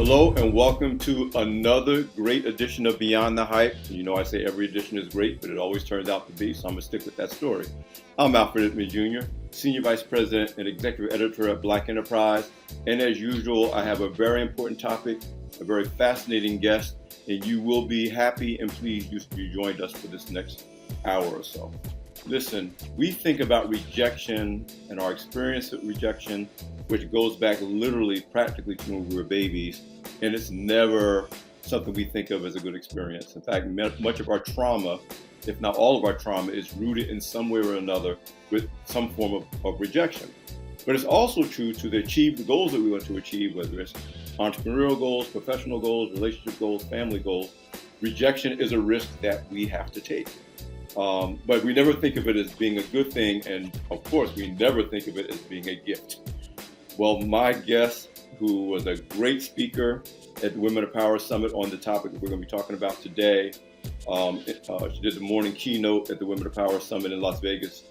Hello and welcome to another great edition of Beyond the Hype. You know I say every edition is great, but it always turns out to be, so I'm going to stick with that story. I'm Alfred Edmond Jr., Senior Vice President and Executive Editor at Black Enterprise. And as usual, I have a very important topic, a very fascinating guest, and you will be happy and pleased you joined us for this next hour or so. Listen, we think about rejection and our experience with rejection, which goes back literally practically to when we were babies, and it's never something we think of as a good experience. In fact, much of our trauma, if not all of our trauma, is rooted in some way or another with some form of rejection. But it's also true to achieve the goals that we want to achieve, whether it's entrepreneurial goals, professional goals, relationship goals, family goals. Rejection is a risk that we have to take. But we never think of it as being a good thing, and of course, we never think of it as being a gift. Well, my guest, who was a great speaker at the Women of Power Summit on the topic that we're going to be talking about today, she did the morning keynote at the Women of Power Summit in Las Vegas.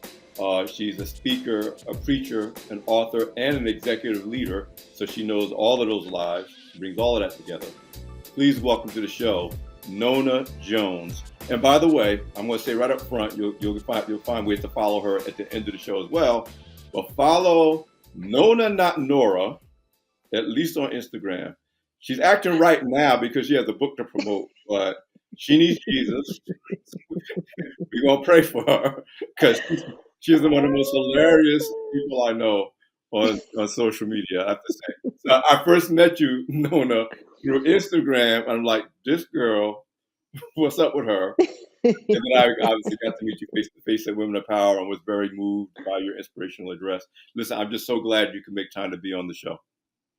She's a speaker, a preacher, an author, and an executive leader, so she knows all of those lives, brings all of that together. Please welcome to the show, Nona Jones. And by the way, I'm going to say right up front, you'll find ways to follow her at the end of the show as well. But follow Nona, not Nora, at least on Instagram. She's acting right now because she has a book to promote, but she needs Jesus. We're going to pray for her because she's one of the most hilarious people I know on social media, I have to say. So I first met you, Nona, through Instagram. I'm like, this girl, what's up with her? And then I obviously got to meet you face to face at Women of Power and was very moved by your inspirational address. Listen, I'm just so glad you could make time to be on the show.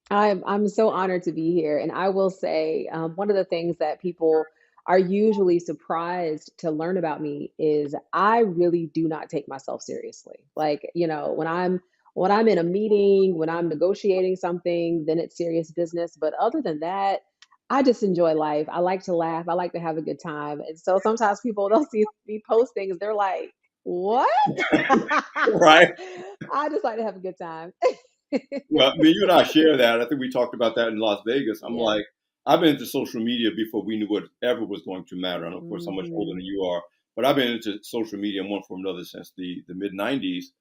I'm so honored to be here. And I will say, one of the things that people are usually surprised to learn about me is I really do not take myself seriously. Like, when I'm in a meeting, when I'm negotiating something, then it's serious business. But other than that, I just enjoy life. I like to laugh. I like to have a good time. And so sometimes people they'll see me post things, they're like, "What?" Right? I just like to have a good time. Well, I mean, you and I share that. I think we talked about that in Las Vegas. I'm Yeah. like, I've been into social media before we knew whatever was going to matter. And of course, I'm much older Mhm. than you are, but I've been into social media in one form or another since the mid 90s.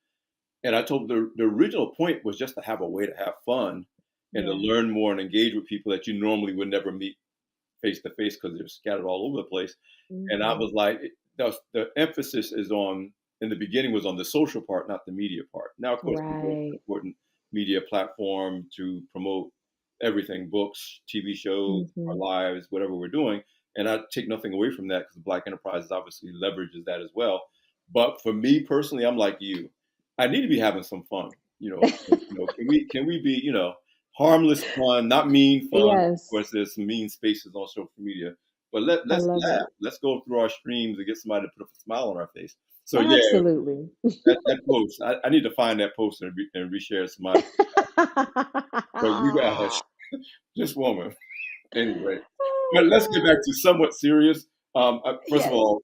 And I told the original point was just to have a way to have fun and to Yeah. learn more and engage with people that you normally would never meet face to face because they're scattered all over the place. And I Mhm. was like, the emphasis is on, in the beginning, was on the social part, not the media part. Now, of course, we both Right. important media platform to promote everything, books, TV shows, our Mhm. lives, whatever we're doing. And I take nothing away from that because Black Enterprises obviously leverages that as well. But for me personally, I'm like you. I need to be having some fun. Can we be, harmless fun, not mean fun. Of Yes, course, there's some mean spaces on social media, but let's I love laugh. it. Let's go through our streams and get somebody to put a smile on our face. So yeah, Absolutely. that post. I need to find that post and reshare some of my. But you guys, this woman. Anyway, but Oh let's get back to God. somewhat serious. First of Yes. all,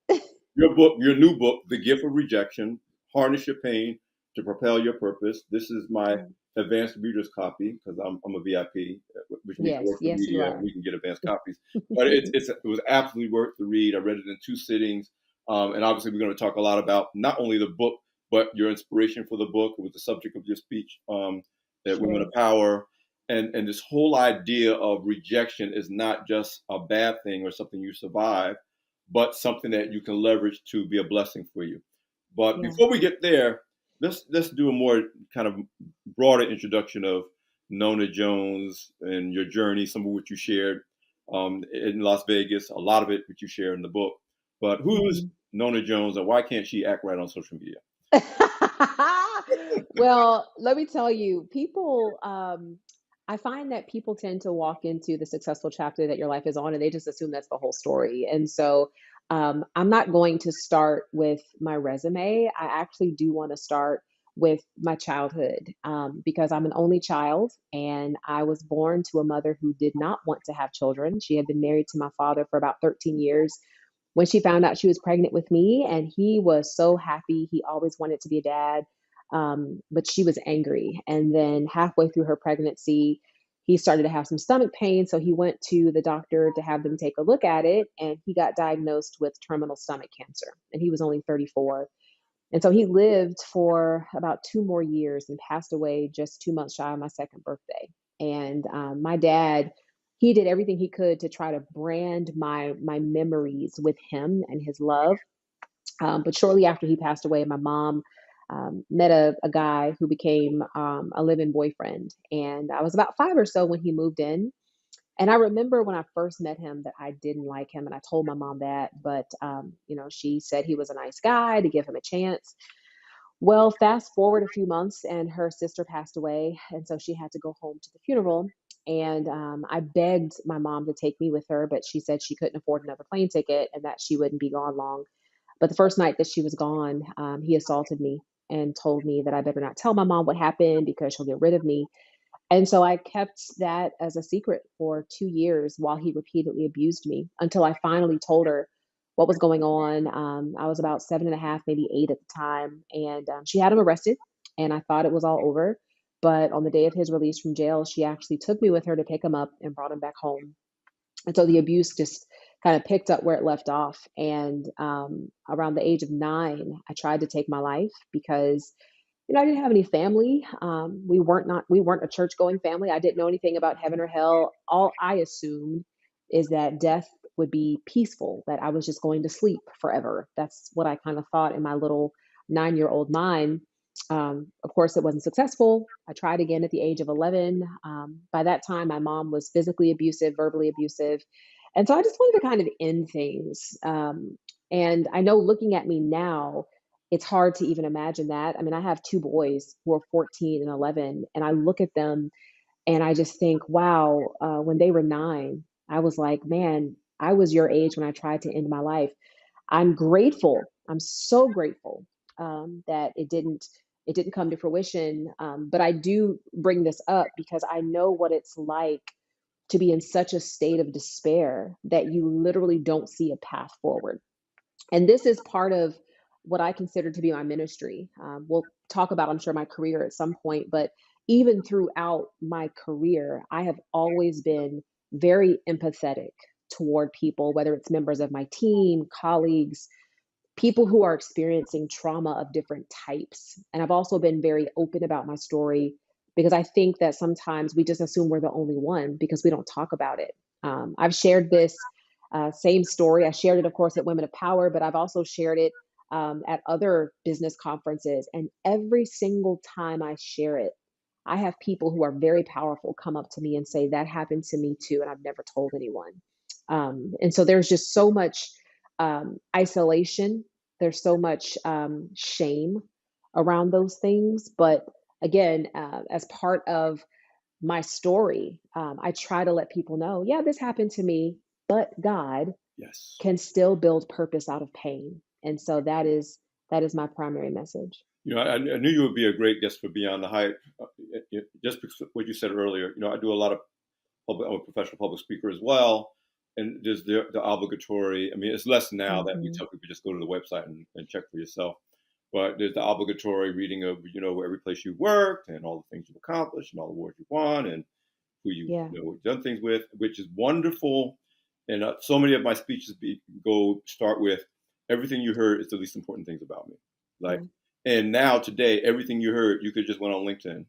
your new book, The Gift of Rejection: Harness Your Pain to Propel Your Purpose. This is my Mm. advanced reader's copy because I'm a VIP, which means I Yes, work for yes, you media. are. We can get advanced copies, but it was absolutely worth the read. I read it in 2 sittings, and obviously we're going to talk a lot about not only the book but your inspiration for the book. It was the subject of your speech at Women of Sure. Power, and this whole idea of rejection is not just a bad thing or something you survive, but something that you can leverage to be a blessing for you. But Yeah. before we get there, let's do a more kind of broader introduction of Nona Jones and your journey, some of what you shared in Las Vegas, a lot of it which you share in the book. But who is Mhm. Nona Jones and why can't she act right on social media? Well, let me tell you, I find that people tend to walk into the successful chapter that your life is on and they just assume that's the whole story. And so I'm not going to start with my resume. I actually do want to start with my childhood because I'm an only child and I was born to a mother who did not want to have children. She had been married to my father for about 13 years when she found out she was pregnant with me, and he was so happy. He always wanted to be a dad, but she was angry. And then halfway through her pregnancy, he started to have some stomach pain. So he went to the doctor to have them take a look at it. And he got diagnosed with terminal stomach cancer. And he was only 34. And so he lived for about 2 more years and passed away just 2 months shy of my second birthday. And my dad, he did everything he could to try to brand my memories with him and his love. But shortly after he passed away, my mom met a guy who became a live-in boyfriend. And I was about five or so when he moved in. And I remember when I first met him that I didn't like him, and I told my mom that. But she said he was a nice guy to give him a chance. Well, fast forward a few months, and her sister passed away, and so she had to go home to the funeral. And I begged my mom to take me with her, but she said she couldn't afford another plane ticket and that she wouldn't be gone long. But the first night that she was gone, he assaulted me and told me that I better not tell my mom what happened because she'll get rid of me. And so I kept that as a secret for 2 years while he repeatedly abused me until I finally told her what was going on. I was about 7.5, maybe 8 at the time, and she had him arrested, and I thought it was all over. But on the day of his release from jail, she actually took me with her to pick him up and brought him back home. And so the abuse just kind of picked up where it left off. And around the age of 9, I tried to take my life because I didn't have any family. We weren't a church going family. I didn't know anything about heaven or hell. All I assumed is that death would be peaceful, that I was just going to sleep forever. That's what I kind of thought in my little 9-year-old mind. Of course, it wasn't successful. I tried again at the age of 11. By that time, my mom was physically abusive, verbally abusive. And so I just wanted to kind of end things. And I know looking at me now, it's hard to even imagine that. I mean, I have two boys who are 14 and 11, and I look at them and I just think, wow, when they were 9, I was like, man, I was your age when I tried to end my life. I'm grateful. I'm so grateful that it didn't come to fruition. But I do bring this up because I know what it's like to be in such a state of despair that you literally don't see a path forward. And this is part of what I consider to be my ministry. We'll talk about, I'm sure, my career at some point, but even throughout my career, I have always been very empathetic toward people, whether it's members of my team, colleagues, people who are experiencing trauma of different types. And I've also been very open about my story because I think that sometimes we just assume we're the only one because we don't talk about it. I've shared this same story. I shared it, of course, at Women of Power, but I've also shared it at other business conferences. And every single time I share it, I have people who are very powerful come up to me and say, that happened to me too, and I've never told anyone. And so there's just so much isolation. There's so much shame around those things. But again, as part of my story, I try to let people know, yeah, this happened to me, but God Yes. can still build purpose out of pain. And so that is my primary message. I knew you would be a great guest for Beyond the Hype. Just because what you said earlier, I do a lot of I'm a professional public speaker as well. And there's the obligatory, I mean, it's less now that we Hmm. tell people just go to the website and check for yourself. But there's the obligatory reading of, every place you worked and all the things you've accomplished and all the awards you won and who Yeah. done things with, which is wonderful. And so many of my speeches start with everything you heard is the least important things about me. Like, Yeah. and now today, everything you heard, you could just went on LinkedIn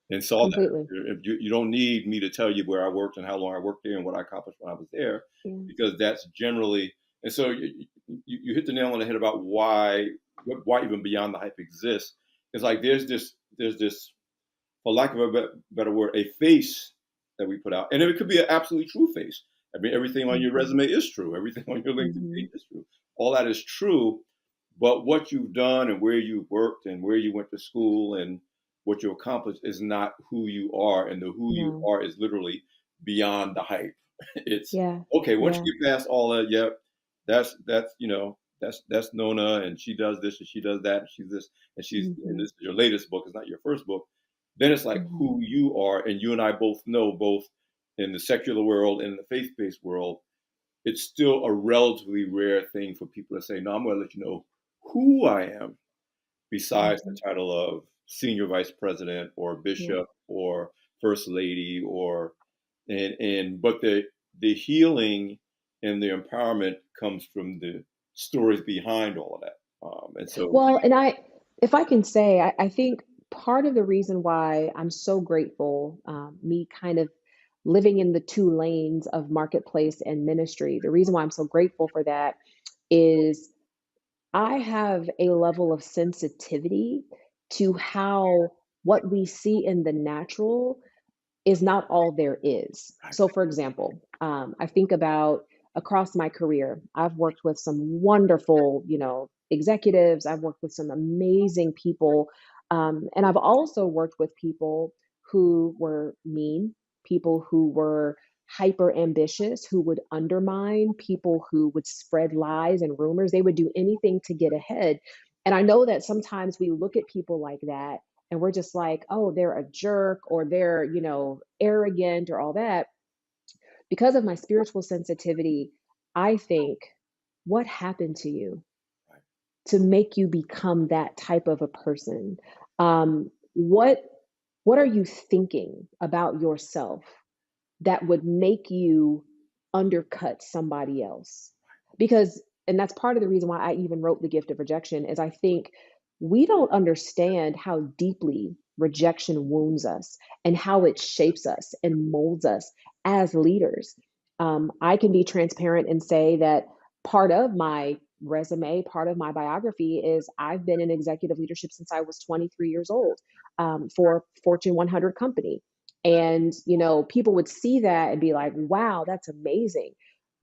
and saw that. Completely. You don't need me to tell you where I worked and how long I worked there and what I accomplished when I was there, Yeah. because that's generally. And so you hit the nail on the head about why even Beyond the Hype exists. It's like there's this, for lack of a better word, a face that we put out, and it could be an absolutely true face. I mean, everything on your Hmm. resume is true. Everything on your LinkedIn Hmm. page is true. All that is true, but what you've done and where you worked and where you went to school and what you accomplished is not who you are, and the who you No. are is literally beyond the hype. It's Yeah. okay once Yeah. you get past all that. Yep, that's Nona, and she does this and she does that, and she's this and Hmm. this is your latest book. It's not your first book. Then it's like Hmm. who you are, and you and I both know, both in the secular world and in the faith-based world, it's still a relatively rare thing for people to say, "No, I'm going to let you know who I am," besides the Hmm. title of senior vice president or Yeah. bishop or first lady or and but the healing and the empowerment comes from the stories behind all of that. And so Well, if I can say, I think part of the reason why I'm so grateful, me kind of living in the two lanes of marketplace and ministry, the reason why I'm so grateful for that is I have a level of sensitivity to how what we see in the natural is not all there is. So, for example, I think about across my career, I've worked with some wonderful, executives. I've worked with some amazing people, and I've also worked with people who were mean, people who were hyper ambitious, who would undermine, people who would spread lies and rumors. They would do anything to get ahead. And I know that sometimes we look at people like that and we're just like, oh, they're a jerk or they're, arrogant or all that. Because of my spiritual sensitivity, I think, what happened to you to make you become that type of a person? What are you thinking about yourself that would make you undercut somebody else? Because, and that's part of the reason why I even wrote The Gift of Rejection, is I think we don't understand how deeply rejection wounds us and how it shapes us and molds us as leaders. I can be transparent and say that part of my resume, part of my biography is I've been in executive leadership since I was 23 years old, for Fortune 100 company. And, people would see that and be like, wow, that's amazing.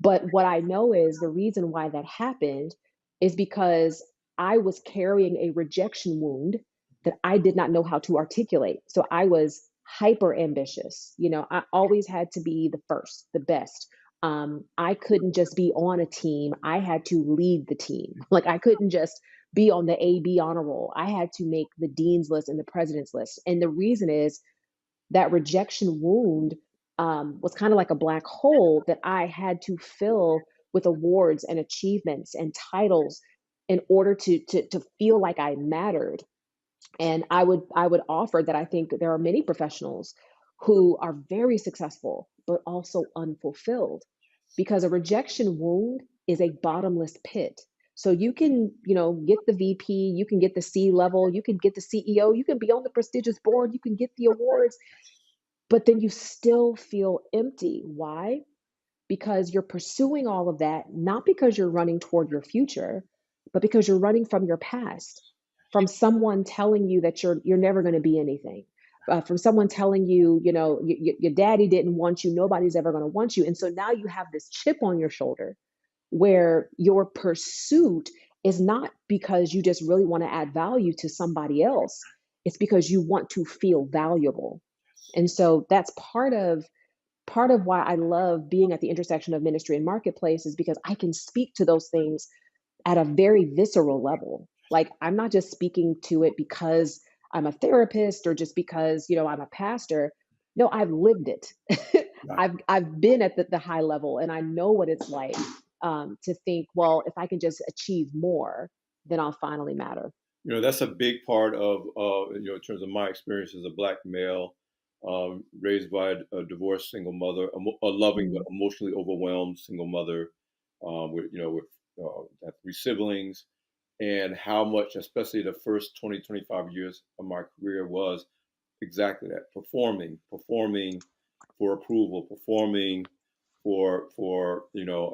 But what I know is the reason why that happened is because I was carrying a rejection wound that I did not know how to articulate. So I was hyper ambitious. I always had to be the first, the best. I couldn't just be on a team. I had to lead the team. Like I couldn't just be on the AB honor roll. I had to make the dean's list and the president's list. And the reason is that rejection wound was kind of like a black hole that I had to fill with awards and achievements and titles in order to feel like I mattered. And I would offer that I think there are many professionals who are very successful but also unfulfilled because a rejection wound is a bottomless pit. So you can, get the VP, you can get the C level, you can get the CEO, you can be on the prestigious board, you can get the awards, but then you still feel empty. Why? Because you're pursuing all of that, not because you're running toward your future, but because you're running from your past, from someone telling you that you're never going to be anything, from someone telling you, your daddy didn't want you, nobody's ever going to want you. And so now you have this chip on your shoulder where your pursuit is not because you just really want to add value to somebody else. It's because you want to feel valuable. And so that's part of why I love being at the intersection of ministry and marketplace, is because I can speak to those things at a very visceral level. Like I'm not just speaking to it because I'm a therapist or just because, I'm a pastor. No, I've lived it. right. I've been at the high level and I know what it's like, to think, well, if I can just achieve more, then I'll finally matter. That's a big part of, in terms of my experience as a black male, raised by a divorced single mother, a loving but Mm, emotionally overwhelmed single mother, with had three siblings, and how much, especially the first 20, 25 years of my career, was exactly that: performing for approval, performing for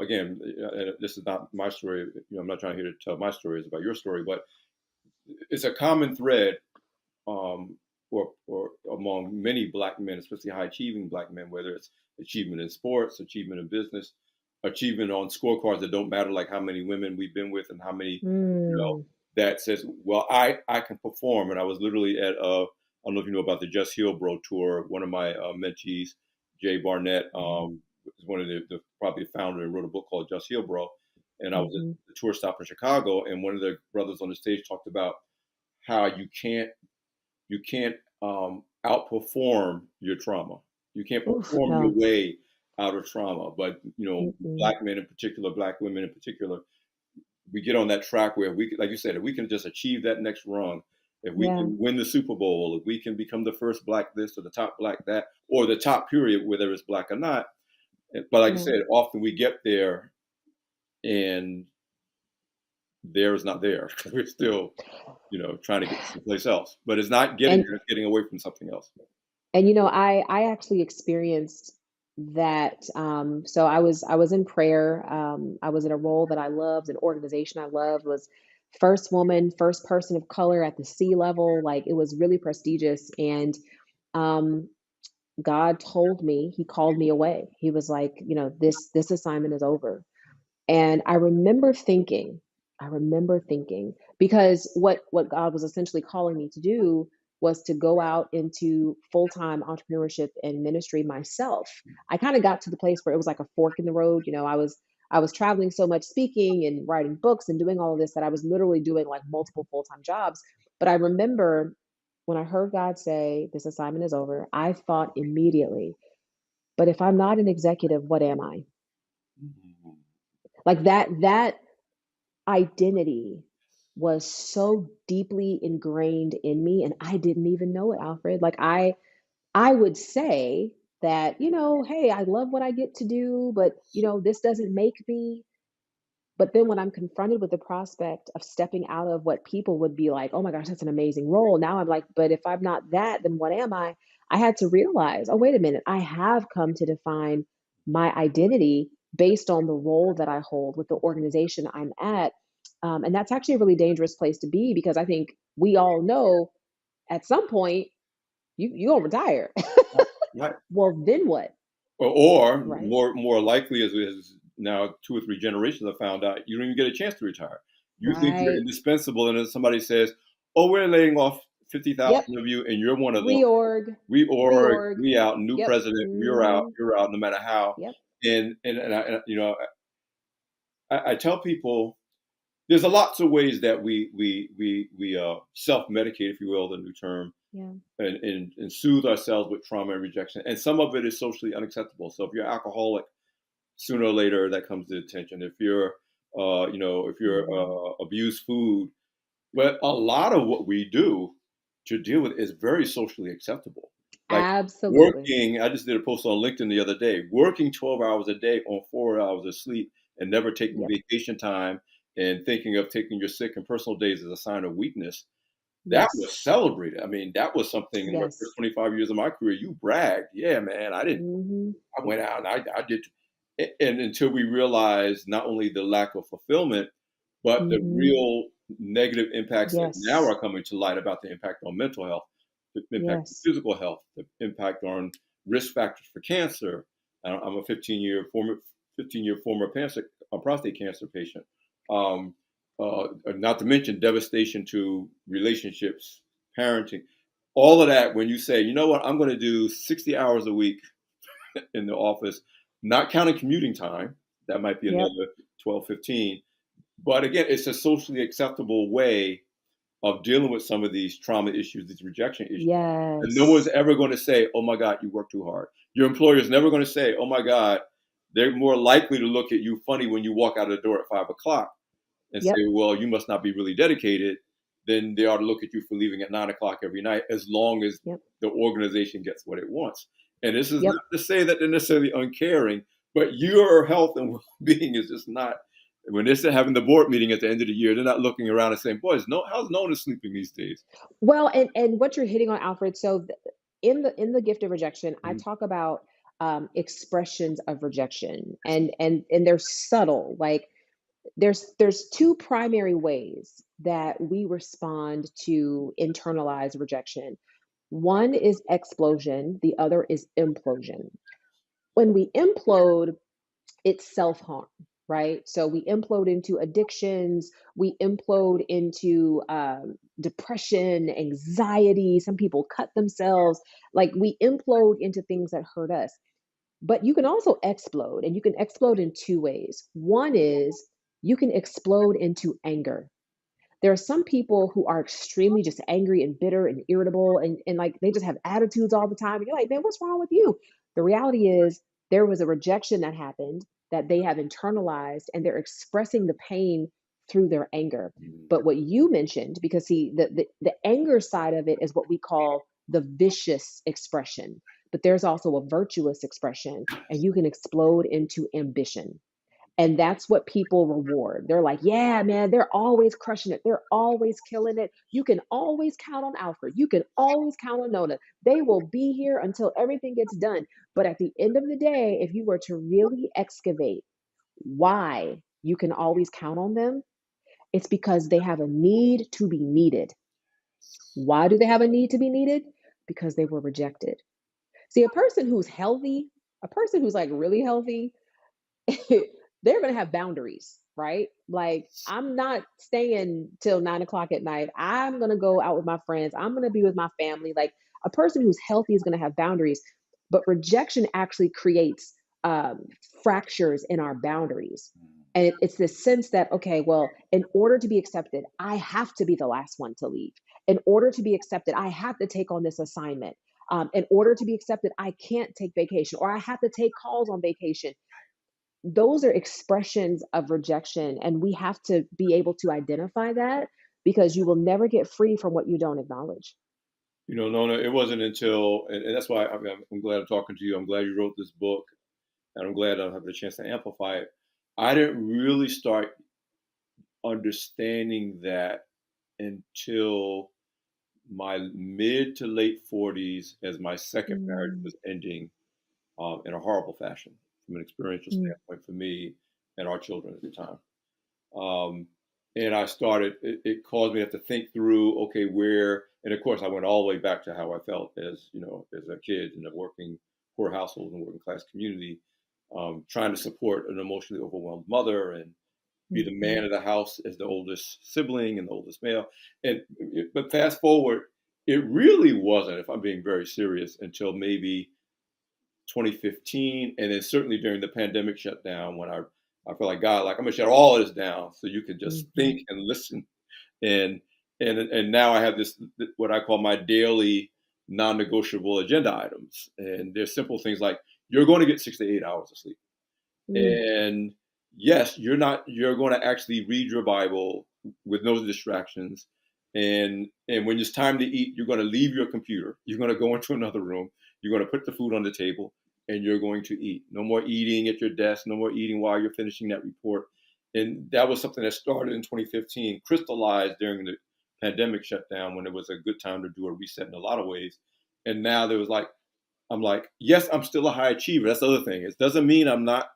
again, and this is not my story. I'm not trying here to tell my story; it's about your story, but it's a common thread, or among many black men, especially high achieving black men, whether it's achievement in sports, achievement in business, achievement on scorecards that don't matter, like how many women we've been with and how many, you know, mm, that says, well, I can perform. And I was literally at, I don't know if you know about the Just Heal Bro tour. One of my mentees, Jay Barnett, mhm, is one of the probably the founder, and wrote a book called Just Heal Bro. And I was at mhm. the tour stop in Chicago, and one of the brothers on the stage talked about how you can't outperform your trauma. You can't Oof, perform your no. way out of trauma. But Mm-mm. black men in particular, black women in particular, we get on that track where we, like you said, if we can just achieve that next rung, If we Yeah. can win the Super Bowl, if we can become the first black this or the top black that, or the top period, whether it's black or not. But like I Yeah. said, often we get there and there is not there. We're still, trying to get someplace else. But it's not getting And there, it's getting away from something else. I actually experienced that. So I was in prayer. I was in a role that I loved, an organization I loved, was first woman, first person of color at the C level. Like it was really prestigious. And um, God told me, He called me away. He was like, this assignment is over. And I remember thinking, because what God was essentially calling me to do was to go out into full-time entrepreneurship and ministry myself. I kind of got to the place where it was like a fork in the road. I was traveling so much, speaking and writing books and doing all of this, that I was literally doing like multiple full-time jobs. But I remember when I heard God say, this assignment is over, I thought immediately, but if I'm not an executive, what am I? Mhm. Like that identity was so deeply ingrained in me, and I didn't even know it, Alfred. Like I would say that, hey, I love what I get to do, but this doesn't make me. But then when I'm confronted with the prospect of stepping out of what people would be like, oh my gosh, that's an amazing role. Now I'm like, but if I'm not that, then what am I? I had to realize, oh, wait a minute, I have come to define my identity based on the role that I hold with the organization I'm at. And that's actually a really dangerous place to be, because I think we all know at some point you gonna retire. Right. Well, then what? Or Right? more likely, as now 2 or 3 generations have found out, you don't even get a chance to retire. You think you're Right. indispensable, and then somebody says, "Oh, we're laying off Yep. 50,000 of you, and you're one of them. Reorg. We Reorg. out, new Yep. president, Hmm. you're out, no matter how." Yep. And I tell people there's a lots of ways that we self medicate, if you will, the new term, Yeah. and soothe ourselves with trauma and rejection. And some of it is socially unacceptable. So if you're alcoholic, sooner or later that comes to attention. If you're Mhm. abuse food, but a lot of what we do to deal with is very socially acceptable. Like Absolutely. working, I just did a post on LinkedIn the other day. Working 12 hours a day on 4 hours of sleep and never taking Yep. vacation time and thinking of taking your sick and personal days as a sign of weakness. That Yes. was celebrated. I mean, that was something in the first Yes. 25 years of my career. You bragged, yeah, man. Mhm. I went out and I did, and until we realized not only the lack of fulfillment, but the Mhm. real negative impacts that now Yes. are coming to light about the impact on mental health, the impact on Yes. physical health, the impact on risk factors for cancer. I'm a 15-year former prostate cancer patient. Um, Not to mention devastation to relationships, parenting, all of that. When you say, you know what, I'm going to do 60 hours a week in the office, not counting commuting time. That might be Yep. another 12, 15. But again, it's a socially acceptable way of dealing with some of these trauma issues, these rejection issues. And no one's Yes. ever going to say, oh my God, you work too hard. Your employer is never going to say, oh my God, they're more likely to look at you funny when you walk out of the door at 5 o'clock and say, Yep. well, you must not be really dedicated. Then they ought to look at you for leaving at 9 o'clock every night, as long as Yep. the organization gets what it wants. And this is not Yep. to say that they're necessarily uncaring, but your health and well-being is just not. When they're having the board meeting at the end of the year, they're not looking around and saying, "Boys, no, how's Nona sleeping these days?" Well, and what you're hitting on, Alfred. So in the gift of rejection, I Mhm. talk about expressions of rejection, and they're subtle. Like there's two primary ways that we respond to internalized rejection. One is explosion, the other is implosion. When we implode, it's self harm, right? So we implode into addictions, we implode into depression, anxiety. Some people cut themselves. Like we implode into things that hurt us. But you can also explode, and you can explode in two ways. One is you can explode into anger. There are some people who are extremely just angry and bitter and irritable, and like they just have attitudes all the time. And you're like, man, what's wrong with you? The reality is there was a rejection that happened that they have internalized, and they're expressing the pain through their anger. Mm. But what you mentioned, because see, the anger side of it is what we call the vicious expression. But there's also a virtuous expression, and you can explode into ambition. And that's what people reward. They're like, yeah, man, they're always crushing it. They're always killing it. You can always count on Alfred. You can always count on Nona. They will be here until everything gets done. But at the end of the day, if you were to really excavate why you can always count on them, it's because they have a need to be needed. Why do they have a need to be needed? Because they were rejected. See, a person who's healthy, a person who's like really healthy, they're going to have boundaries, right? Like, I'm not staying till 9 o'clock at night. I'm going to go out with my friends. I'm going to be with my family. Like, a person who's healthy is going to have boundaries. But rejection actually creates um, fractures in our boundaries. And it's this sense that, okay, well, in order to be accepted, I have to be the last one to leave. In order to be accepted, I have to take on this assignment. In order to be accepted, I can't take vacation, or I have to take calls on vacation. Those are expressions of rejection, and we have to be able to identify that, because you will never get free from what you don't acknowledge. Nona, it wasn't until, and that's why I'm glad I'm talking to you. I'm glad you wrote this book, and I'm glad I'm having a chance to amplify it. I didn't really start understanding that until my mid to late 40s, as my second marriage Mm, was ending in a horrible fashion from an experiential mm, standpoint for me and our children at the time. Um, and I started, it caused me to have to think through, okay, where, and of course, I went all the way back to how I felt as, as a kid in a working poor household and working class community, trying to support an emotionally overwhelmed mother and be the mhm, man of the house as the oldest sibling and the oldest male. And but fast forward, it really wasn't, if I'm being very serious, until maybe 2015, and then certainly during the pandemic shutdown when I feel like God, like I'm gonna shut all of this down so you can just mhm, think and listen. And and now I have this what I call my daily non-negotiable agenda items, and they're simple things like you're going to get 6 to 8 hours of sleep. mm, And yes, you're going to actually read your Bible with no distractions. And when it's time to eat, you're going to leave your computer. You're going to go into another room. You're going to put the food on the table and you're going to eat. No more eating at your desk, no more eating while you're finishing that report. And that was something that started in 2015, crystallized during the pandemic shutdown when it was a good time to do a reset in a lot of ways. And now there was like I'm like, yes, I'm still a high achiever. That's the other thing. It doesn't mean I'm not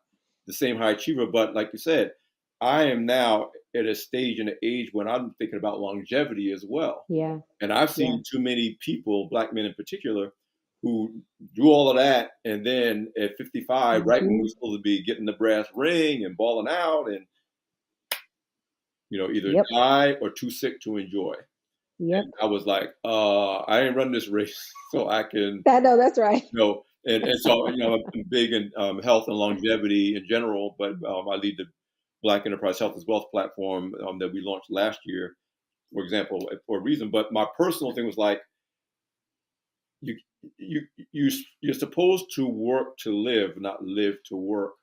the same high achiever, but like you said, I am now at a stage and an age when I'm thinking about longevity as well. yeah, And I've yeah, seen too many people, black men in particular, who do all of that and then at 55, right when we're mhm, supposed to be getting the brass ring and balling out and either yep, die or too sick to enjoy. yep. And I was like, I ain't run this race so I can I know that's right. and so I'm big in health and longevity in general, but I lead the Black Enterprise Health as Wealth platform that we launched last year, for example, for a reason. But my personal thing was like, you you you're supposed to work to live, not live to work.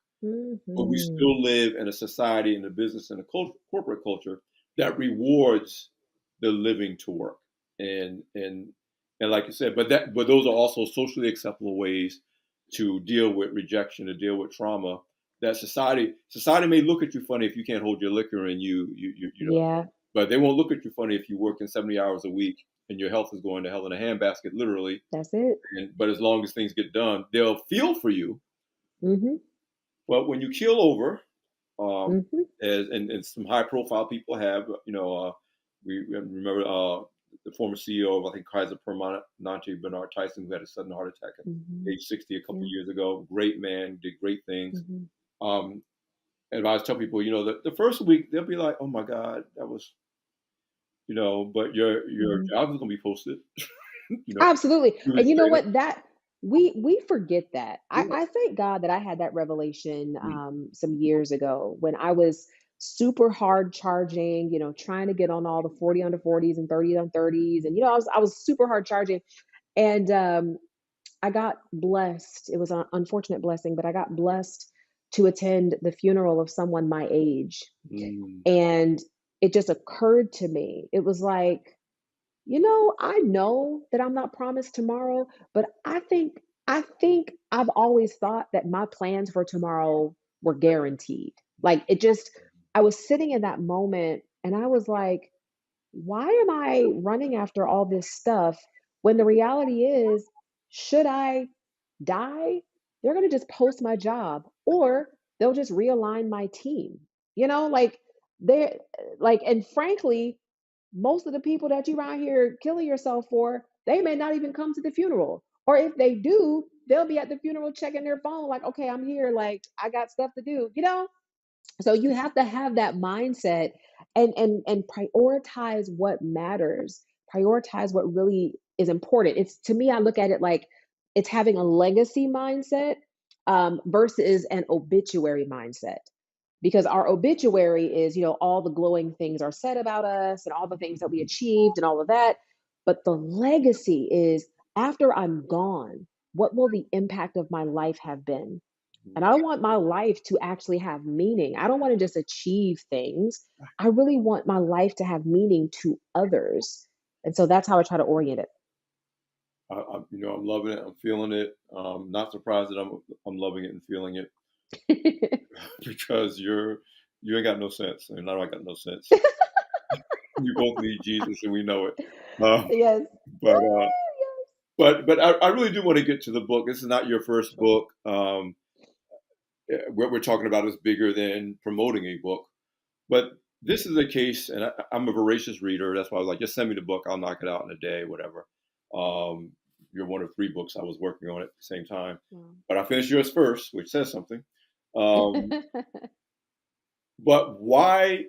But we Mhm, still live in a society, in a business, and a corporate culture that rewards the living to work. And like you said, but those are also socially acceptable ways to deal with rejection, to deal with trauma. That society may look at you funny if you can't hold your liquor and yeah, but they won't look at you funny if you work in 70 hours a week and your health is going to hell in a handbasket, literally. that's it. But as long as things get done, they'll feel for you. Mhm, But when you keel over, um, mhm, and some high profile people have. We remember the former CEO of I think Kaiser Permanente, Bernard Tyson, who had a sudden heart attack at mhm, age 60 a couple yeah, of years ago. Great man, did great things. mhm, Um, and I always tell people, the first week they'll be like, "Oh my God, that was," but your mhm. job is going to be posted. you know, Absolutely. 2 weeks And you know later. what? That we forget that. I, Yeah. I thank God that I had that revelation Mm, some years ago when I was super hard charging, trying to get on all the 40 under 40s and 30 on 30s. And I was super hard charging. And I got blessed. It was an unfortunate blessing, but I got blessed to attend the funeral of someone my age. mm, And it just occurred to me. It was like, I know that I'm not promised tomorrow, but I think I've always thought that my plans for tomorrow were guaranteed. Like it just I was sitting in that moment and I was like, why am I running after all this stuff when the reality is, should I die, they're going to just post my job or they'll just realign my team. Like they're and frankly, most of the people that you around here killing yourself for, they may not even come to the funeral. Or if they do, they'll be at the funeral checking their phone, like, okay, I'm here, like I got stuff to do. So you have to have that mindset and prioritize what matters, prioritize what really is important. It's to me, I look at it like it's having a legacy mindset versus an obituary mindset, because our obituary is, all the glowing things are said about us and all the things that we achieved and all of that, but the legacy is, after I'm gone, what will the impact of my life have been? And I want my life to actually have meaning. I don't want to just achieve things. I really want my life to have meaning to others. And so that's how I try to orient I'm loving it. I'm feeling it. Not surprised that I'm loving it and feeling it it. because you ain't got no sense, and I don't got no sense. We both need Jesus, and we know it. Um, Yes. but I really do want to get to the book. This is not your first Sure. book. What we're talking about is bigger than promoting a book. But this is a case, and I'm a voracious reader. That's why I was like, just send me the book. I'll knock it out in a day, whatever. Um, you're one of three books I was working on at the same time. Wow. But I finished yours first, which says something. Um, but why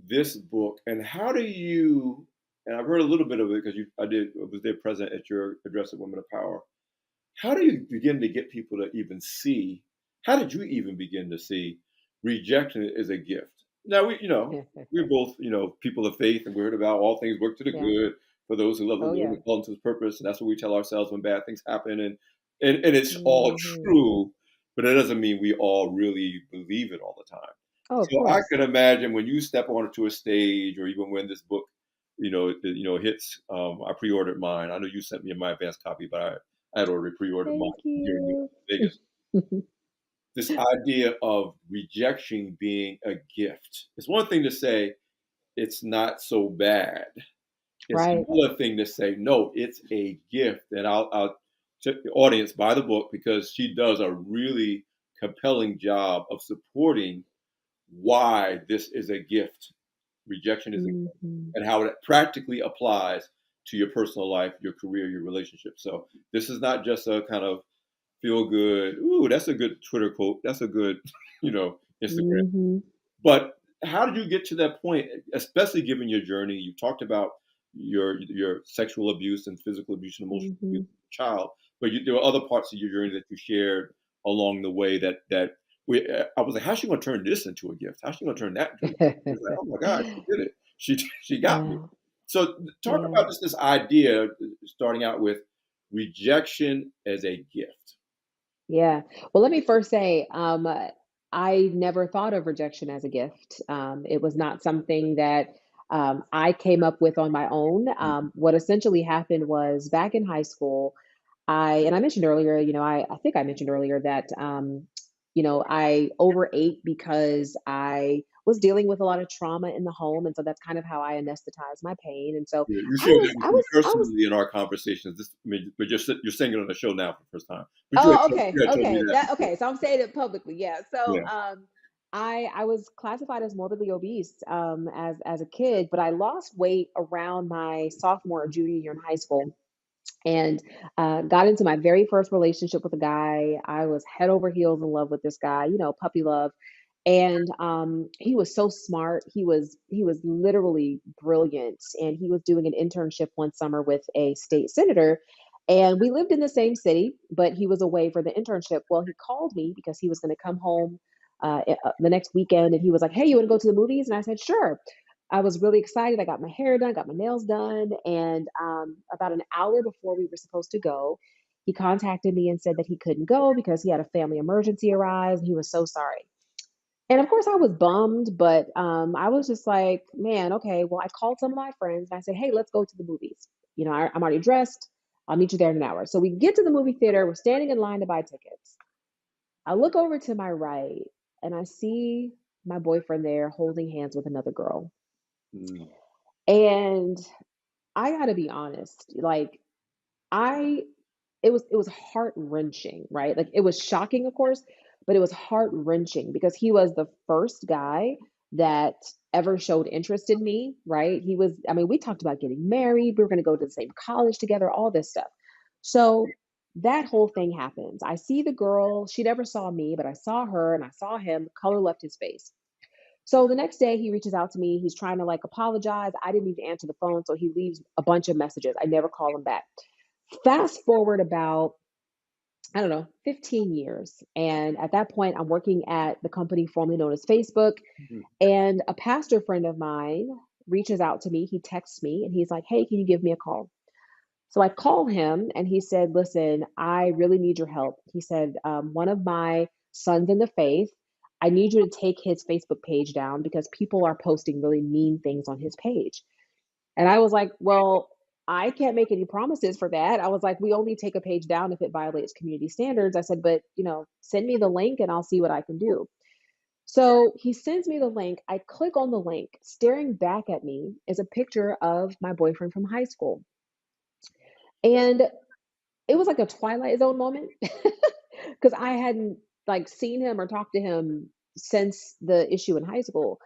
this book, and how do you? And I've heard a little bit of it because I was there present at your address at Women of Power. How do you begin to get people to even see? How did you even begin to see rejection is a gift? Now we're both people of faith, and we heard about all things work to the Yeah. good for those who love the Oh, Lord yeah. and call to His purpose, and that's what we tell ourselves when bad things happen, and it's all Hmm. true, but it doesn't mean we all really believe it all the time. Oh, of So I course. could imagine when you step onto a stage, or even when this book, hits. I pre-ordered mine. I know you sent me my advanced copy, but I had already pre-ordered mine Thank here in you. Vegas. This idea of rejection being a gift. It's one thing to say it's not so bad. It's Right. another thing to say no, it's a gift. And I'll check the audience buy the book because she does a really compelling job of supporting why this is a gift. Rejection is a gift, Hmm. and how it practically applies to your personal life, your career, your relationship. So this is not just a kind of feel good. Ooh, that's a good Twitter quote. That's a good, Instagram. Hmm. But how did you get to that point, especially given your journey? You talked about your sexual abuse and physical abuse and emotional abuse Hmm. as a child, but there were other parts of your journey that you shared along the way I was like, how's she going to turn this into a gift? How's she going to turn that into a gift? It's like, oh my God, she did it. She got me. Yeah. So talk Yeah. about this idea, starting out with rejection as a gift. Yeah. Well, let me first say, I never thought of rejection as a gift. It was not something that I came up with on my own. What essentially happened was back in high school, and I mentioned earlier, I think I mentioned earlier that, I overate because I was dealing with a lot of trauma in the home, and so that's kind of how I anesthetized my pain. And so Yeah, you I shared was, that with I me was, I was personally in our conversations. But you're saying it on the show now for the first time. But Oh, okay, you had told me okay. that That before. okay, so I'm saying it publicly. Yeah. So, Yeah. I was classified as morbidly obese as a kid, but I lost weight around my sophomore or junior year in high school, and got into my very first relationship with a guy. I was head over heels in love with this guy, puppy love. And he was so smart. He was literally brilliant, and he was doing an internship one summer with a state senator. And we lived in the same city, but he was away for the internship. Well, he called me because he was going to come home the next weekend, and he was like, "Hey, you want to go to the movies?" And I said, "Sure." I was really excited. I got my hair done, got my nails done, and about an hour before we were supposed to go, he contacted me and said that he couldn't go because he had a family emergency arise, and he was so sorry. And of course, I was bummed, but I was just like, man, okay. Well, I called some of my friends and I said, hey, let's go to the movies. I'm already dressed. I'll meet you there in an hour. So we get to the movie theater. We're standing in line to buy tickets. I look over to my right and I see my boyfriend there holding hands with another girl. Mm. And I got to be honest, like, I it was heart-wrenching, right? Like, it was shocking, of course, but it was heart-wrenching because he was the first guy that ever showed interest in me, right? I mean, we talked about getting married, we were going to go to the same college together, all this stuff. So that whole thing happens. I see the girl, she never saw me, but I saw her and I saw him, the color left his face. So the next day he reaches out to me. He's trying to like apologize. I didn't even answer the phone, so he leaves a bunch of messages. I never call him back. Fast forward about, I don't know, 15 years. And at that point, I'm working at the company formerly known as Facebook. Mm. And a pastor friend of mine reaches out to me. He texts me and he's like, hey, can you give me a call? So I call him and he said, listen, I really need your help. He said, one of my sons in the faith, I need you to take his Facebook page down because people are posting really mean things on his page. And I was like, well, I can't make any promises for that. I was like, we only take a page down if it violates community standards. I said, but send me the link and I'll see what I can do. So he sends me the link. I click on the link. Staring back at me is a picture of my boyfriend from high school. And it was like a Twilight Zone moment because I hadn't like seen him or talked to him since the issue in high school.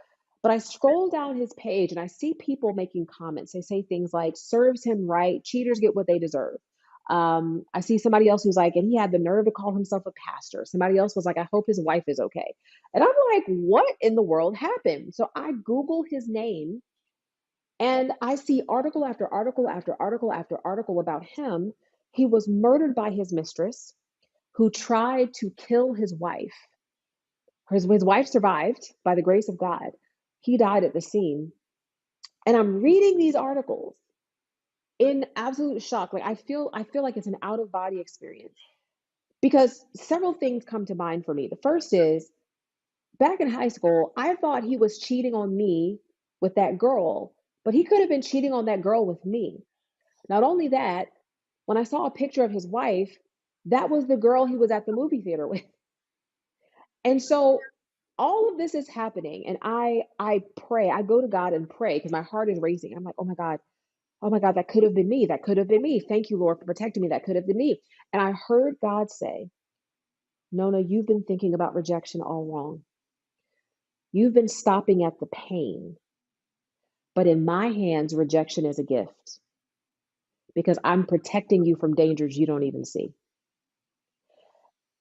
But I scroll down his page and I see people making comments. They say things like, serves him right, cheaters get what they deserve. I see somebody else who's like, and he had the nerve to call himself a pastor. Somebody else was like, I hope his wife is okay. And I'm like, what in the world happened? So I Google his name and I see article after article after article after article about him. He was murdered by his mistress, who tried to kill his wife. His wife survived by the grace of God. He died at the scene. And I'm reading these articles in absolute shock. Like I feel like it's an out of body experience because several things come to mind for me. The first is back in high school, I thought he was cheating on me with that girl, but he could have been cheating on that girl with me. Not only that, when I saw a picture of his wife, that was the girl he was at the movie theater with. And so all of this is happening and I pray. I go to God and pray because my heart is racing. I'm like, "Oh my God. Oh my God, that could have been me. That could have been me. Thank you, Lord, for protecting me. That could have been me." And I heard God say, "Nona, you've been thinking about rejection all wrong. You've been stopping at the pain. But in my hands, rejection is a gift because I'm protecting you from dangers you don't even see."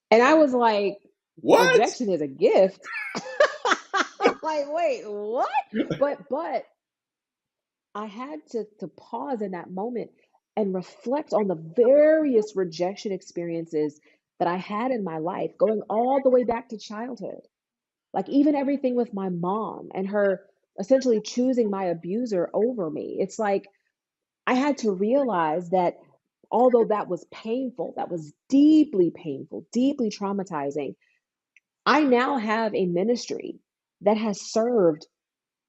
And I was like, What? rejection is a gift. Like, wait, what? But I had to pause in that moment and reflect on the various rejection experiences that I had in my life, going all the way back to childhood. Like even everything with my mom and her essentially choosing my abuser over me. It's like I had to realize that although that was painful, that was deeply painful, deeply traumatizing, I now have a ministry that has served,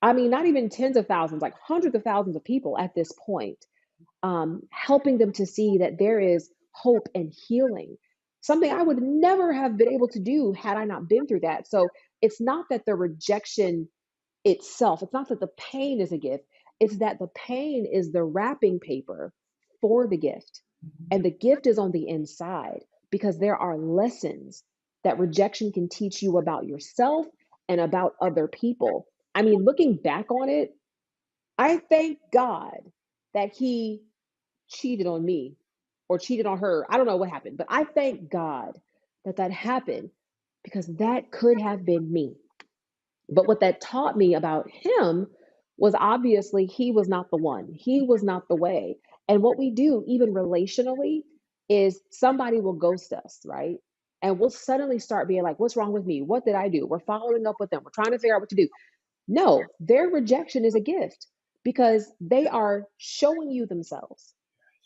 I mean, not even tens of thousands, like hundreds of thousands of people at this point, helping them to see that there is hope and healing. Something I would never have been able to do had I not been through that. So it's not that the rejection itself, it's not that the pain is a gift, it's that the pain is the wrapping paper for the gift. And the gift is on the inside because there are lessons that rejection can teach you about yourself and about other people. I mean, looking back on it, I thank God that he cheated on me or cheated on her. I don't know what happened, but I thank God that that happened because that could have been me. But what that taught me about him was obviously he was not the one, he was not the way. And what we do, even relationally, is somebody will ghost us, right? And we'll suddenly start being like, what's wrong with me? What did I do? We're following up with them. We're trying to figure out what to do. No, their rejection is a gift because they are showing you themselves.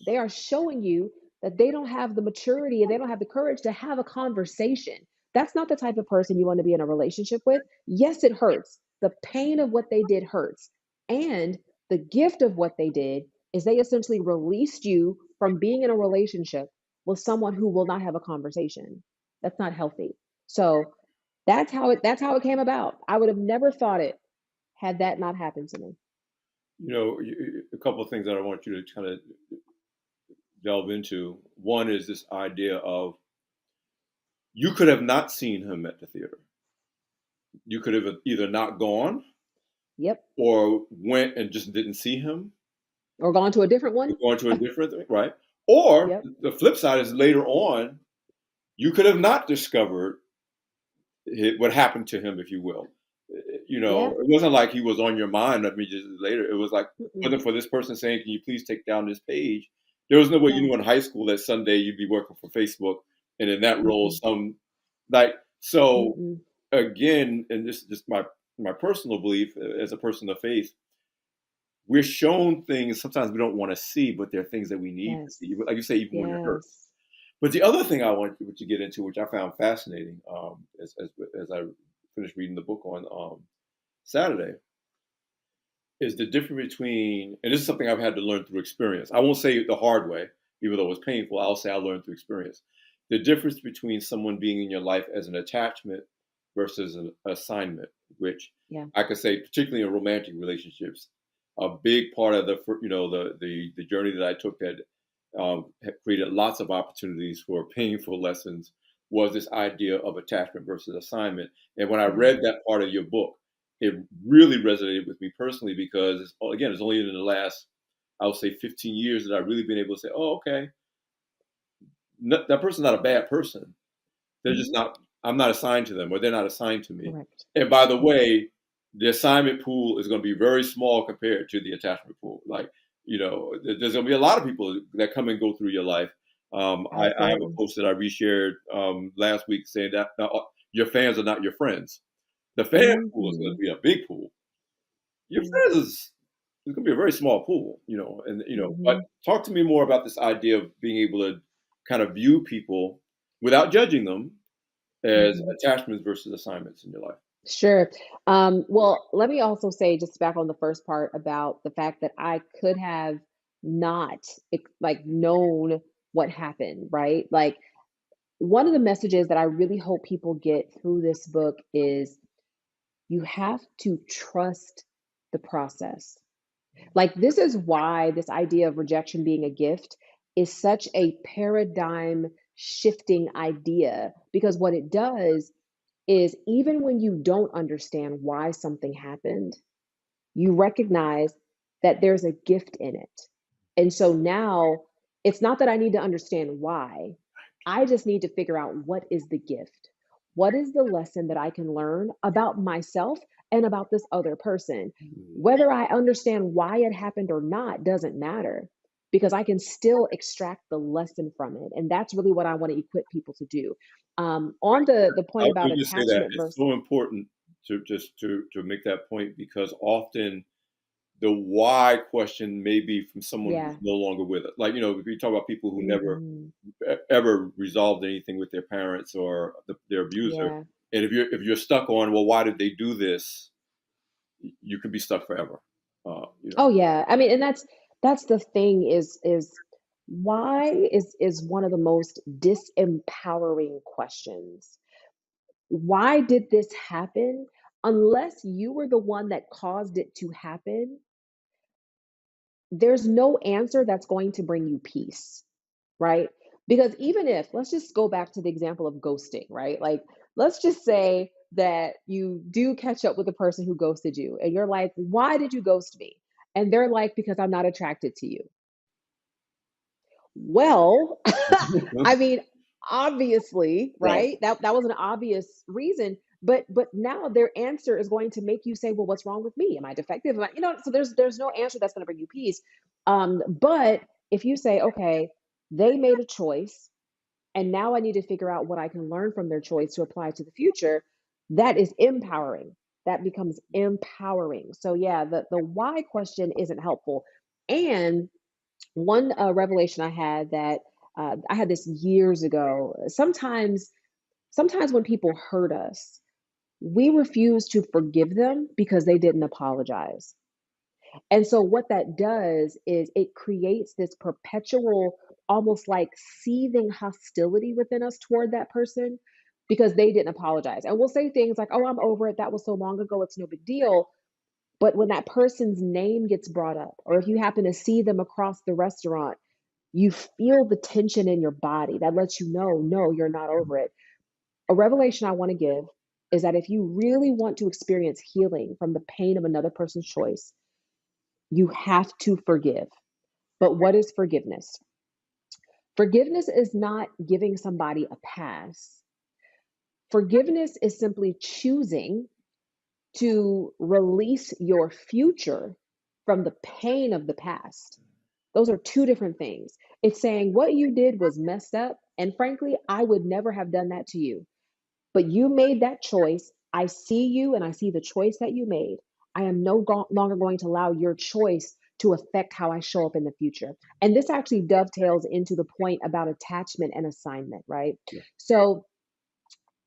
They are showing you that they don't have the maturity and they don't have the courage to have a conversation. that's not the type of person you want to be in a relationship with. Yes, it hurts. The pain of what they did hurts. And the gift of what they did is they essentially released you from being in a relationship with someone who will not have a conversation. That's not healthy. So that's how it came about. I would have never thought it had that not happened to me. A couple of things that I want you to kind of delve into. One is this idea of you could have not seen him at the theater. You could have either not gone Yep. or went and just didn't see him, Or gone to a different or one. going to a different thing, right? Or Yep. the flip side is later on, you could have not discovered what happened to him, if you will. Yeah. It wasn't like he was on your mind. Let me just later. It was like, Mm-mm. wasn't for this person saying, "Can you please take down this page?" There was no way you Yeah. knew in high school that Sunday you'd be working for Facebook, and in that role, Mm-mm. some like so Mm-mm. again, and this is just my personal belief as a person of faith. We're shown things sometimes we don't want to see, but they're things that we need to Yes. see. Like you say, even when it hurts. Yes. But the other thing I want you to get into, which I found fascinating, as I finished reading the book on Saturday, is the difference between, and this is something I've had to learn through experience. I won't say the hard way, even though it was painful. I'll say I learned through experience. The difference between someone being in your life as an attachment versus an assignment, which Yeah. I could say, particularly in romantic relationships, a big part of the journey that I took that created lots of opportunities for painful lessons was this idea of attachment versus assignment. And when I Yeah. read that part of your book, it really resonated with me personally because again, it's only in the last, I would say 15 years that I've really been able to say, oh, okay, that person's not a bad person. They're just Hmm. not, I'm not assigned to them or they're not assigned to me. Correct. And by the Correct. way, the assignment pool is going to be very small compared to the attachment pool. Like, there's going to be a lot of people that come and go through your life. I have a Absolutely. post that I reshared last week saying that your fans are not your friends. The fan pool is going Hmm. to be a big pool. Your Yeah. friends is it's going to be a very small pool, and But Hmm. talk to me more about this idea of being able to kind of view people without judging them as Hmm. attachments versus assignments in your life. Sure. Well, let me also say, just back on the first part about the fact that I could have not like known what happened, right? Like one of the messages that I really hope people get through this book is you have to trust the process. Like, this is why this idea of rejection being a gift is such a paradigm shifting idea, because what it does is even when you don't understand why something happened, you recognize that there's a gift in it. And so now it's not that I need to understand why. I just need to figure out what is the gift. What is the lesson that I can learn about myself and about this other person? Mm. Whether I understand why it happened or not doesn't matter, because I can still extract the lesson from it. And that's really what I want to equip people to do. On the I point about would just say that attachment it's versus, so important to make that point because often the why question may be from someone who's yeah. no longer with us. Like, if you talk about people who never Hmm. ever resolved anything with their parents or their abuser, Yeah. and if you're stuck on, well, why did they do this? You could be stuck forever. Oh yeah. I mean, and that's the thing is why is one of the most disempowering questions. Why did this happen? Unless you were the one that caused it to happen, there's no answer that's going to bring you peace, right? Because even if, let's just go back to the example of ghosting, right? Like, let's just say that you do catch up with the person who ghosted you, and you're like, why did you ghost me? And they're like, because I'm not attracted to you. Well, I mean, obviously, Right. right? That was an obvious reason, but now their answer is going to make you say, "Well, what's wrong with me? Am I defective?" So there's no answer that's going to bring you peace. But if you say, "Okay, they made a choice, and now I need to figure out what I can learn from their choice to apply to the future," that is empowering. That becomes empowering. So yeah, the why question isn't helpful. And one revelation I had that I had this years ago. Sometimes sometimes when people hurt us, we refuse to forgive them because they didn't apologize. And so what that does is it creates this perpetual, almost like seething hostility within us toward that person because they didn't apologize. And we'll say things like, "Oh, I'm over it. That was so long ago. It's no big deal." But when that person's name gets brought up, or if you happen to see them across the restaurant, you feel the tension in your body that lets you know, no, you're not over it. A revelation I want to give is that if you really want to experience healing from the pain of another person's choice, you have to forgive. But what is forgiveness? Forgiveness is not giving somebody a pass. Forgiveness is simply choosing to release your future from the pain of the past. Those are two different things. It's saying what you did was messed up. And frankly, I would never have done that to you. But you made that choice. I see you and I see the choice that you made. I am longer going to allow your choice to affect how I show up in the future. And this actually dovetails into the point about attachment and assignment, right? Yeah. So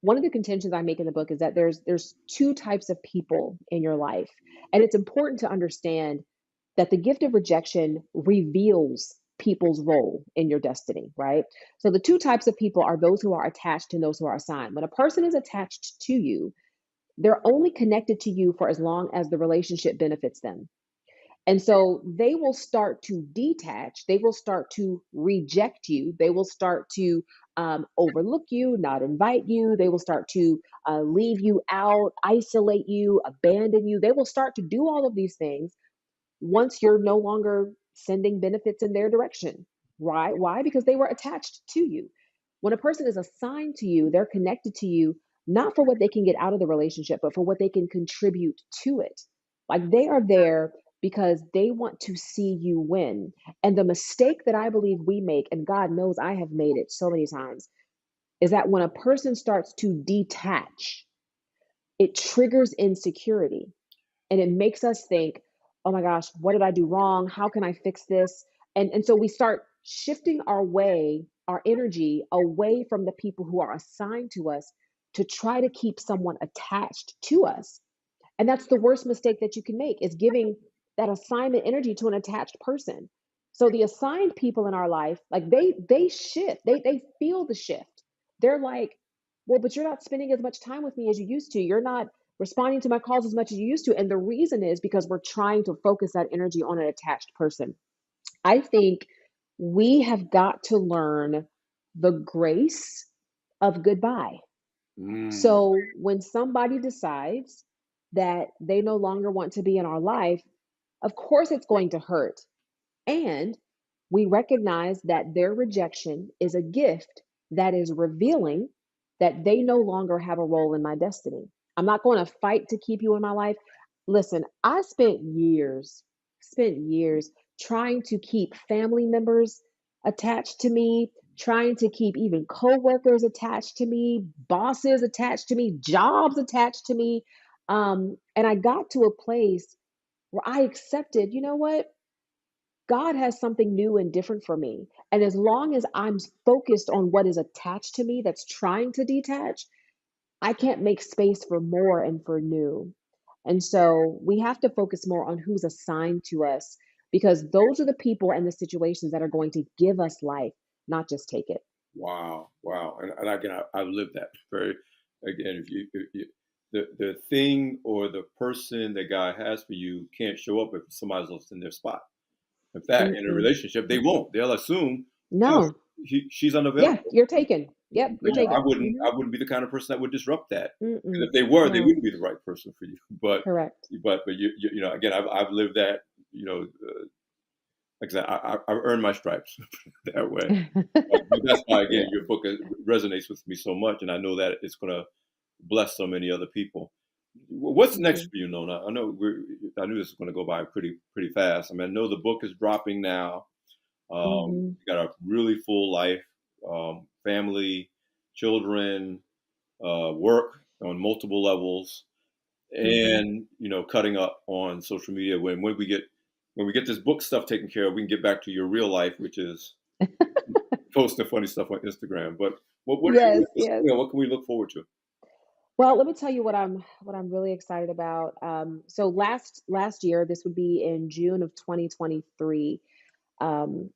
one of the contentions I make in the book is that there's two types of people in your life. And it's important to understand that the gift of rejection reveals people's role in your destiny, right? So the two types of people are those who are attached and those who are assigned. When a person is attached to you, they're only connected to you for as long as the relationship benefits them. And so they will start to detach, they will start to reject you, they will start to overlook you, not invite you, they will start to leave you out, isolate you, abandon you. They will start to do all of these things once you're no longer sending benefits in their direction. Right? Why? Because they were attached to you. When a person is assigned to you, they're connected to you not for what they can get out of the relationship, but for what they can contribute to it. Like they are there because they want to see you win. And the mistake that I believe we make, and God knows I have made it so many times, is that when a person starts to detach, it triggers insecurity and it makes us think, oh my gosh, what did I do wrong? How can I fix this? And so we start shifting our energy away from the people who are assigned to us to try to keep someone attached to us. And that's the worst mistake that you can make is giving that assignment energy to an attached person. So the assigned people in our life, like they shift, they feel the shift. They're like, well, but you're not spending as much time with me as you used to. You're not responding to my calls as much as you used to. And the reason is because we're trying to focus that energy on an attached person. I think we have got to learn the grace of goodbye. Mm. So when somebody decides that they no longer want to be in our life, of course it's going to hurt. And we recognize that their rejection is a gift that is revealing that they no longer have a role in my destiny. I'm not going to fight to keep you in my life. Listen, I spent years trying to keep family members attached to me, trying to keep even coworkers attached to me, bosses attached to me, jobs attached to me. And I got to a place where I accepted, you know what? God has something new and different for me. And as long as I'm focused on what is attached to me that's trying to detach, I can't make space for more and for new. And so we have to focus more on who's assigned to us because those are the people and the situations that are going to give us life, not just take it. Wow, wow, and again, I've lived that very. Again, if you the thing or the person that God has for you can't show up if somebody else in their spot. In fact, in a Mm-mm. relationship, they won't. They'll assume, oh, No. she's Yeah, unavailable. you're taken. Yep, But you're taken. I wouldn't be the kind of person that would disrupt that. And Mm-mm. if they were, they No, wouldn't be the right person for you. But correct. you know, again, I've lived that. You know, like I said, I've earned my stripes that way. But that's why, again, Yeah. your book resonates with me so much, and I know that it's going to bless so many other people. What's Thank next you. for you, Nona? I knew this was going to go by pretty fast. I mean, I know the book is dropping now. Hmm. You got a really full life, family, children, work on multiple levels, Hmm. and you know, cutting up on social media. When we get this book stuff taken care of, we can get back to your real life, which is posting funny stuff on Instagram. But what are Yes, you, yes. what can we look forward to? Well, let me tell you what I'm really excited about. So last year, this would be in June of 2023. Um,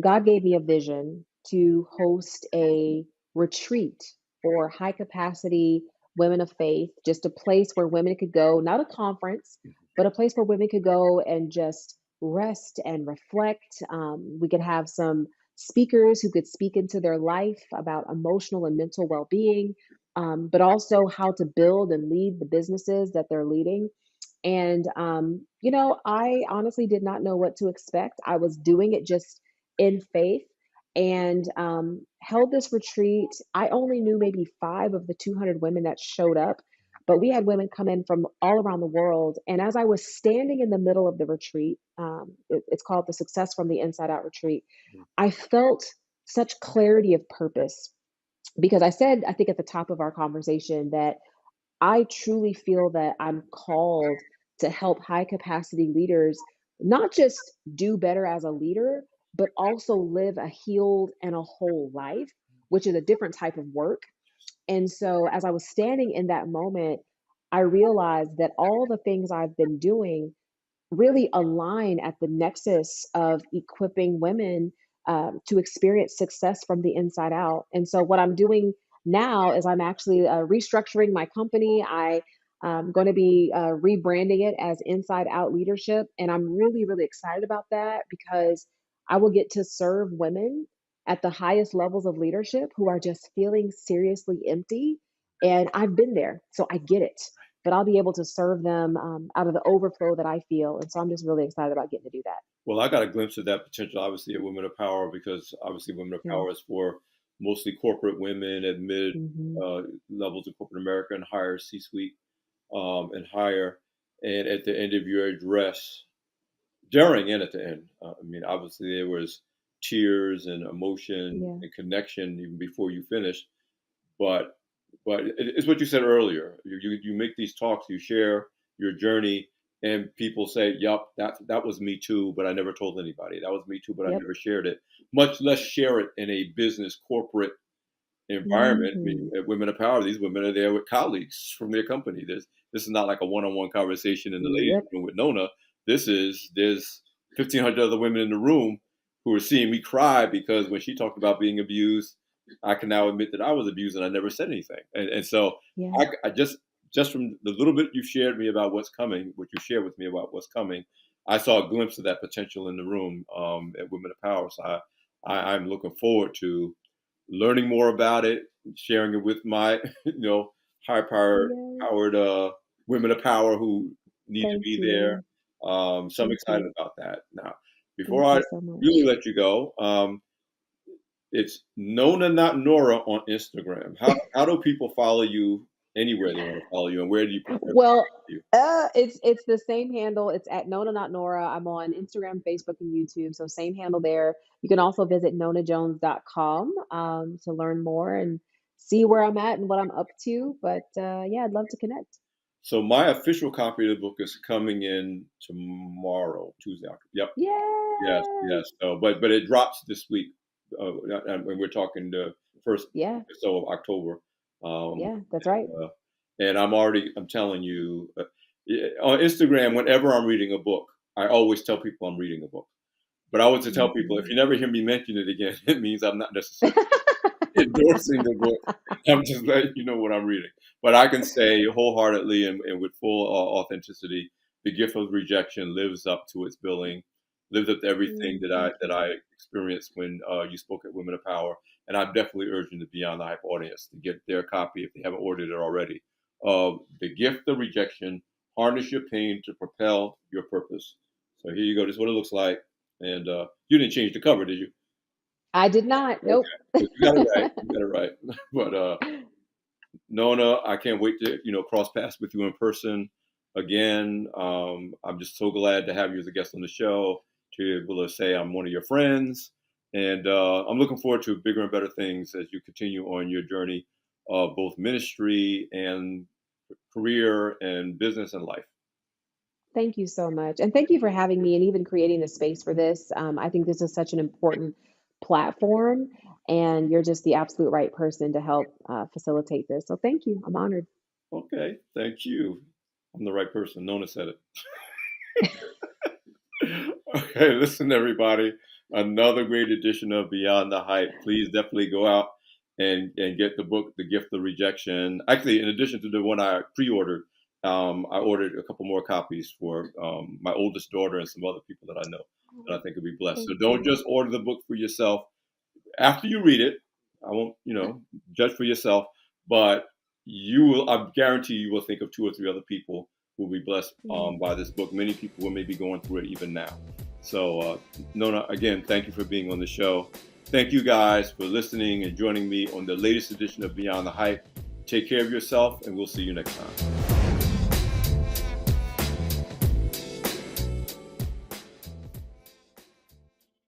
God gave me a vision to host a retreat for high capacity women of faith, just a place where women could go, not a conference, but a place where women could go and just rest and reflect. We could have some speakers who could speak into their life about emotional and mental well being, but also how to build and lead the businesses that they're leading. And, I honestly did not know what to expect. I was doing it just in faith and held this retreat. I only knew maybe five of the 200 women that showed up, but we had women come in from all around the world. And as I was standing in the middle of the retreat, it's called the Success from the Inside Out retreat, I felt such clarity of purpose because I said, I think at the top of our conversation, that I truly feel that I'm called to help high capacity leaders not just do better as a leader, but also live a healed and a whole life, which is a different type of work. And so, as I was standing in that moment, I realized that all the things I've been doing really align at the nexus of equipping women to experience success from the inside out. And so, what I'm doing now is I'm actually restructuring my company. I'm going to be rebranding it as Inside Out Leadership. And I'm really, really excited about that because I will get to serve women at the highest levels of leadership who are just feeling seriously empty. And I've been there, so I get it, but I'll be able to serve them out of the overflow that I feel. And so I'm just really excited about getting to do that. Well, I got a glimpse of that potential, obviously, at Women of Power, because obviously Women of Yeah. Power is for mostly corporate women at mid Hmm. levels of corporate America and higher C-suite and higher. And at the end of your address, during and at the end, I mean, obviously there was tears and emotion Yeah. and connection even before you finished. But it's what you said earlier. You make these talks, you share your journey, and people say, "Yup, that was me too," but I never told anybody. That was me too, but I Yep. never shared it. Much less share it in a business corporate environment. I mean, Hmm. at Women of Power, these women are there with colleagues from their company. This is not like a one-on-one conversation in the ladies' Yep. room with Nona. There's 1,500 other women in the room who are seeing me cry because when she talked about being abused, I can now admit that I was abused and I never said anything. And so Yeah. I just from the little bit you shared me about what's coming, what you shared with me about what's coming, I saw a glimpse of that potential in the room at Women of Power. So I'm looking forward to learning more about it, sharing it with my, high Yes. powered women of power who need to Thank be there. you. So I'm Thank excited you. about that. Now, before Thank you I so really much. let you go, it's Nona, not Nora, on Instagram. How do people follow you anywhere they want to follow you, and where do you prefer to Well, follow you? it's the same handle. It's at Nona Not Nora. I'm on Instagram, Facebook, and YouTube. So same handle there. You can also visit nonajones.com to learn more and see where I'm at and what I'm up to. But yeah, I'd love to connect. So my official copy of the book is coming in tomorrow, Tuesday. Yep. Yes, Yes. yes. So, but it drops this week, and we're talking the first Yeah. or so of October. Um, Yeah. That's right. uh, and I'm telling you, yeah, on Instagram, whenever I'm reading a book, I always tell people I'm reading a book. But I always tell people, if Mhm. you never hear me mention it again, it means I'm not necessarily endorsing the book. I'm just letting you know what I'm reading. But I can say wholeheartedly and with full authenticity, the gift of rejection lives up to its billing, lives up to everything that I Thank that you. I experienced when you spoke at Women of Power. And I'm definitely urging the Beyond the Hype audience to get their copy if they haven't ordered it already of the gift of rejection. Harness your pain to propel your purpose. So here you go. This is what it looks like. And you didn't change the cover, did you? I did not. Nope. Okay. You got it right. You got it right. But Nona, I can't wait to cross paths with you in person again. I'm just so glad to have you as a guest on the show. To be able to say I'm one of your friends, and I'm looking forward to bigger and better things as you continue on your journey of both ministry and career and business and life. Thank you so much. And thank you for having me and even creating the space for this. I think this is such an important platform, and you're just the absolute right person to help facilitate this. So thank you. I'm honored. Okay, thank you. I'm the right person. Nona said it. Okay, listen, everybody. Another great edition of Beyond the Hype. Please definitely go out and get the book, The Gift of Rejection. Actually, in addition to the one I pre-ordered, I ordered a couple more copies for my oldest daughter and some other people that I know that I think will be blessed. So Thank don't you. just order the book for yourself. After you read it, I won't, judge for yourself, but you will, I guarantee you will think of two or three other people who will be blessed Mm. by this book. Many people will maybe going through it even now. So, Nona, again, thank you for being on the show. Thank you guys for listening and joining me on the latest edition of Beyond the Hype. Take care of yourself, and we'll see you next time.